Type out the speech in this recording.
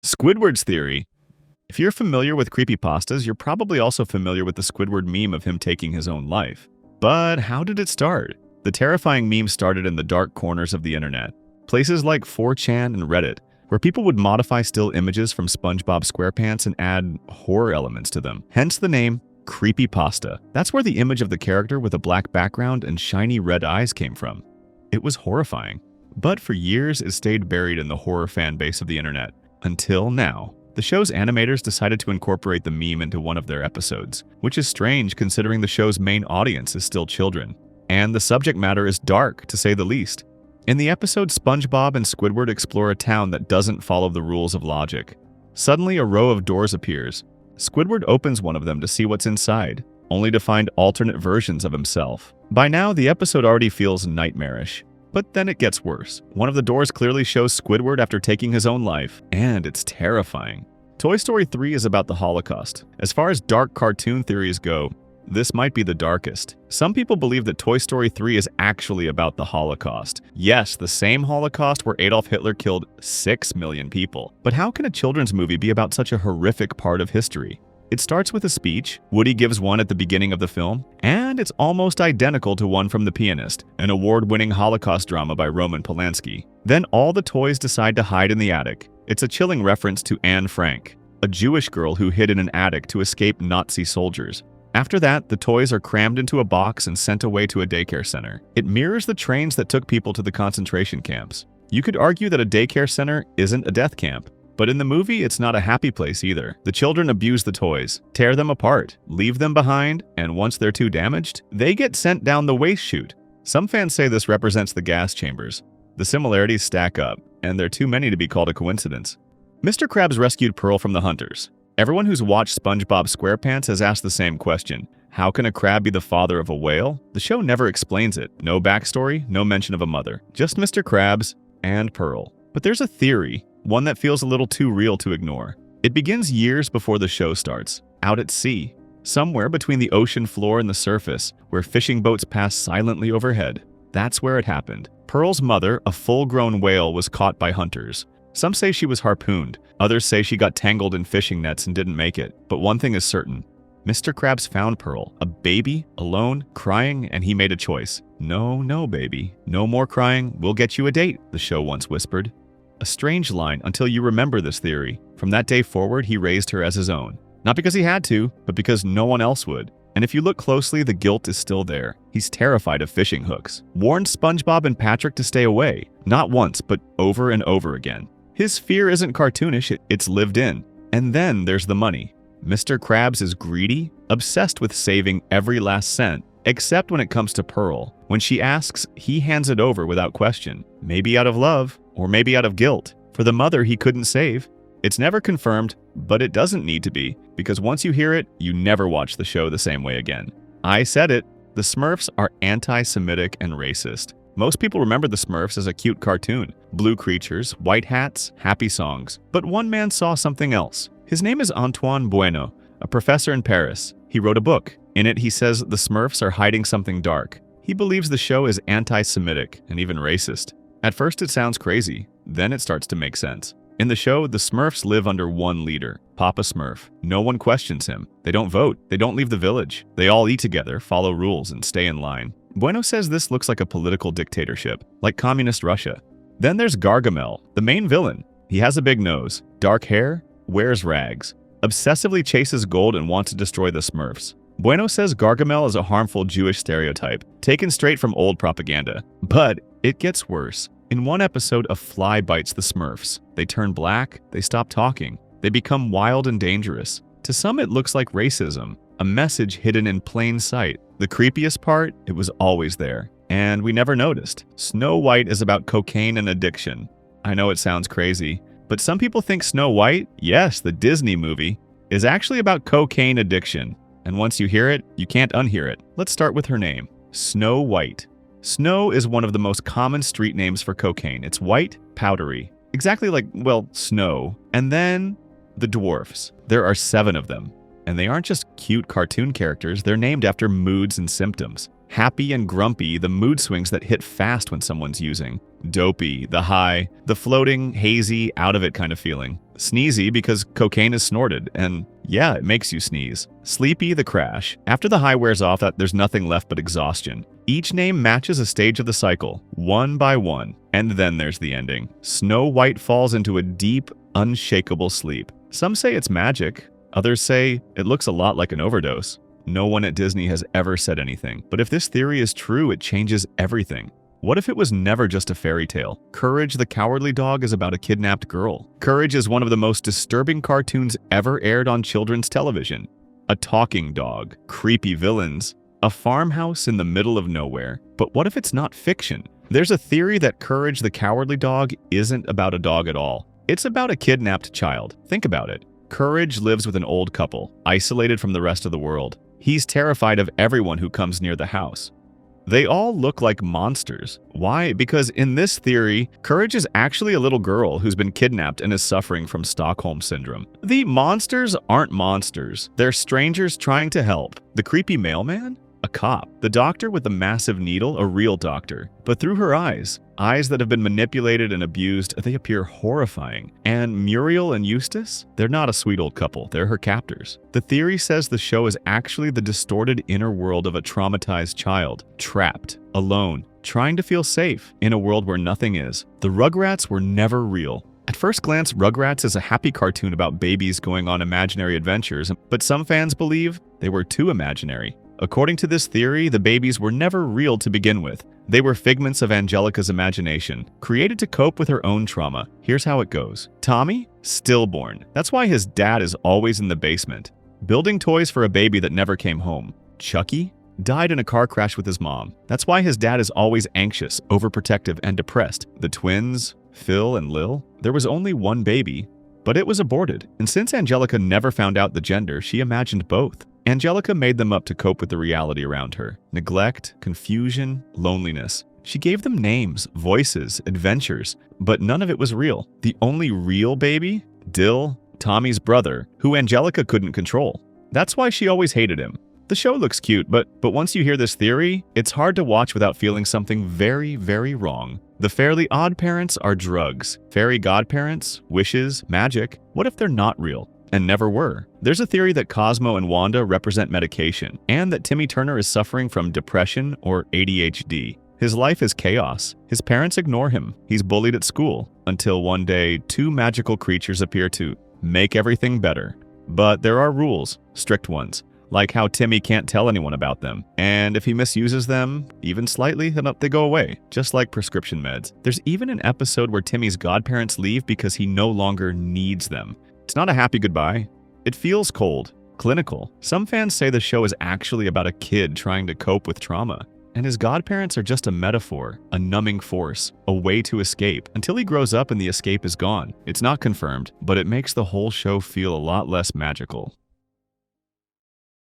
Squidward's theory. If you're familiar with creepypastas, you're probably also familiar with the Squidward meme of him taking his own life. But how did it start? The terrifying meme started in the dark corners of the internet. Places like 4chan and Reddit, where people would modify still images from SpongeBob SquarePants and add horror elements to them. Hence the name Creepypasta. That's where the image of the character with a black background and shiny red eyes came from. It was horrifying. But for years, it stayed buried in the horror fan base of the internet. Until now. The show's animators decided to incorporate the meme into one of their episodes, which is strange considering the show's main audience is still children. And the subject matter is dark, to say the least. In the episode, SpongeBob and Squidward explore a town that doesn't follow the rules of logic. Suddenly, a row of doors appears. Squidward opens one of them to see what's inside, only to find alternate versions of himself. By now, the episode already feels nightmarish. But then it gets worse. One of the doors clearly shows Squidward after taking his own life, and it's terrifying. Toy Story 3 is about the Holocaust. As far as dark cartoon theories go, this might be the darkest. Some people believe that Toy Story 3 is actually about the Holocaust. Yes, the same Holocaust where Adolf Hitler killed 6 million people. But how can a children's movie be about such a horrific part of history? It starts with a speech. Woody gives one at the beginning of the film, and it's almost identical to one from The Pianist, an award-winning Holocaust drama by Roman Polanski. Then all the toys decide to hide in the attic. It's a chilling reference to Anne Frank, a Jewish girl who hid in an attic to escape Nazi soldiers. After that, the toys are crammed into a box and sent away to a daycare center. It mirrors the trains that took people to the concentration camps. You could argue that a daycare center isn't a death camp. But in the movie, it's not a happy place either. The children abuse the toys, tear them apart, leave them behind, and once they're too damaged, they get sent down the waste chute. Some fans say this represents the gas chambers. The similarities stack up, and they're too many to be called a coincidence. Mr. Krabs rescued Pearl from the hunters. Everyone who's watched SpongeBob SquarePants has asked the same question. How can a crab be the father of a whale? The show never explains it. No backstory, no mention of a mother. Just Mr. Krabs and Pearl. But there's a theory. One that feels a little too real to ignore. It begins years before the show starts, out at sea, somewhere between the ocean floor and the surface, where fishing boats pass silently overhead. That's where it happened. Pearl's mother, a full-grown whale, was caught by hunters. Some say she was harpooned, others say she got tangled in fishing nets and didn't make it. But one thing is certain. Mr. Krabs found Pearl, a baby, alone, crying, and he made a choice. No, baby. No more crying. We'll get you a date, the show once whispered. A strange line until you remember this theory. From that day forward, he raised her as his own. Not because he had to, but because no one else would. And if you look closely, the guilt is still there. He's terrified of fishing hooks. Warned SpongeBob and Patrick to stay away. Not once, but over and over again. His fear isn't cartoonish, it's lived in. And then there's the money. Mr. Krabs is greedy, obsessed with saving every last cent, except when it comes to Pearl. When she asks, he hands it over without question. Maybe out of love, or maybe out of guilt, for the mother he couldn't save. It's never confirmed, but it doesn't need to be, because once you hear it, you never watch the show the same way again. I said it, the Smurfs are anti-Semitic and racist. Most people remember the Smurfs as a cute cartoon. Blue creatures, white hats, happy songs. But one man saw something else. His name is Antoine Bueno, a professor in Paris. He wrote a book. In it, he says the Smurfs are hiding something dark. He believes the show is anti-Semitic and even racist. At first it sounds crazy, then it starts to make sense. In the show, the Smurfs live under one leader, Papa Smurf. No one questions him. They don't vote. They don't leave the village. They all eat together, follow rules, and stay in line. Bueno says this looks like a political dictatorship, like communist Russia. Then there's Gargamel, the main villain. He has a big nose, dark hair, wears rags, obsessively chases gold and wants to destroy the Smurfs. Bueno says Gargamel is a harmful Jewish stereotype, taken straight from old propaganda. But it gets worse. In one episode, a fly bites the Smurfs. They turn black, they stop talking, they become wild and dangerous. To some, it looks like racism, a message hidden in plain sight. The creepiest part, it was always there, and we never noticed. Snow White is about cocaine and addiction. I know it sounds crazy, but some people think Snow White, yes, the Disney movie, is actually about cocaine addiction. And once you hear it, you can't unhear it. Let's start with her name, Snow White. Snow is one of the most common street names for cocaine. It's white, powdery. Exactly like, well, snow. And then the dwarfs. There are 7 of them. And they aren't just cute cartoon characters, they're named after moods and symptoms. Happy and grumpy, the mood swings that hit fast when someone's using. Dopey, the high, the floating, hazy, out of it kind of feeling. Sneezy because cocaine is snorted, and yeah, it makes you sneeze. Sleepy, the crash. After the high wears off, there's nothing left but exhaustion. Each name matches a stage of the cycle, one by one. And then there's the ending. Snow White falls into a deep, unshakable sleep. Some say it's magic. Others say it looks a lot like an overdose. No one at Disney has ever said anything. But if this theory is true, it changes everything. What if it was never just a fairy tale? Courage the Cowardly Dog is about a kidnapped girl. Courage is one of the most disturbing cartoons ever aired on children's television. A talking dog, creepy villains, a farmhouse in the middle of nowhere. But what if it's not fiction? There's a theory that Courage the Cowardly Dog isn't about a dog at all. It's about a kidnapped child. Think about it. Courage lives with an old couple, isolated from the rest of the world. He's terrified of everyone who comes near the house. They all look like monsters. Why? Because in this theory, Courage is actually a little girl who's been kidnapped and is suffering from Stockholm Syndrome. The monsters aren't monsters. They're strangers trying to help. The creepy mailman? A cop. The doctor with the massive needle? A real doctor. But through her eyes that have been manipulated and abused, they appear horrifying. And Muriel and Eustace? They're not a sweet old couple. They're her captors. The theory says the show is actually the distorted inner world of a traumatized child, trapped, alone, trying to feel safe in a world where nothing is. The Rugrats were never real. At first glance, Rugrats is a happy cartoon about babies going on imaginary adventures, but some fans believe they were too imaginary. According to this theory, the babies were never real to begin with. They were figments of Angelica's imagination, created to cope with her own trauma. Here's how it goes. Tommy? Stillborn. That's why his dad is always in the basement, building toys for a baby that never came home. Chucky? Died in a car crash with his mom. That's why his dad is always anxious, overprotective, and depressed. The twins, Phil and Lil? There was only one baby, but it was aborted. And since Angelica never found out the gender, she imagined both. Angelica made them up to cope with the reality around her. Neglect, confusion, loneliness. She gave them names, voices, adventures, but none of it was real. The only real baby? Dill, Tommy's brother, who Angelica couldn't control. That's why she always hated him. The show looks cute, but once you hear this theory, it's hard to watch without feeling something very, very wrong. The Fairly OddParents are drugs. Fairy godparents, wishes, magic. What if they're not real? And never were. There's a theory that Cosmo and Wanda represent medication, and that Timmy Turner is suffering from depression or ADHD. His life is chaos. His parents ignore him. He's bullied at school, until one day, two magical creatures appear to make everything better. But there are rules, strict ones, like how Timmy can't tell anyone about them. And if he misuses them, even slightly, then they go away, just like prescription meds. There's even an episode where Timmy's godparents leave because he no longer needs them. It's not a happy goodbye. It feels cold, clinical. Some fans say the show is actually about a kid trying to cope with trauma, and his godparents are just a metaphor, a numbing force, a way to escape, until he grows up and the escape is gone. It's not confirmed, but it makes the whole show feel a lot less magical.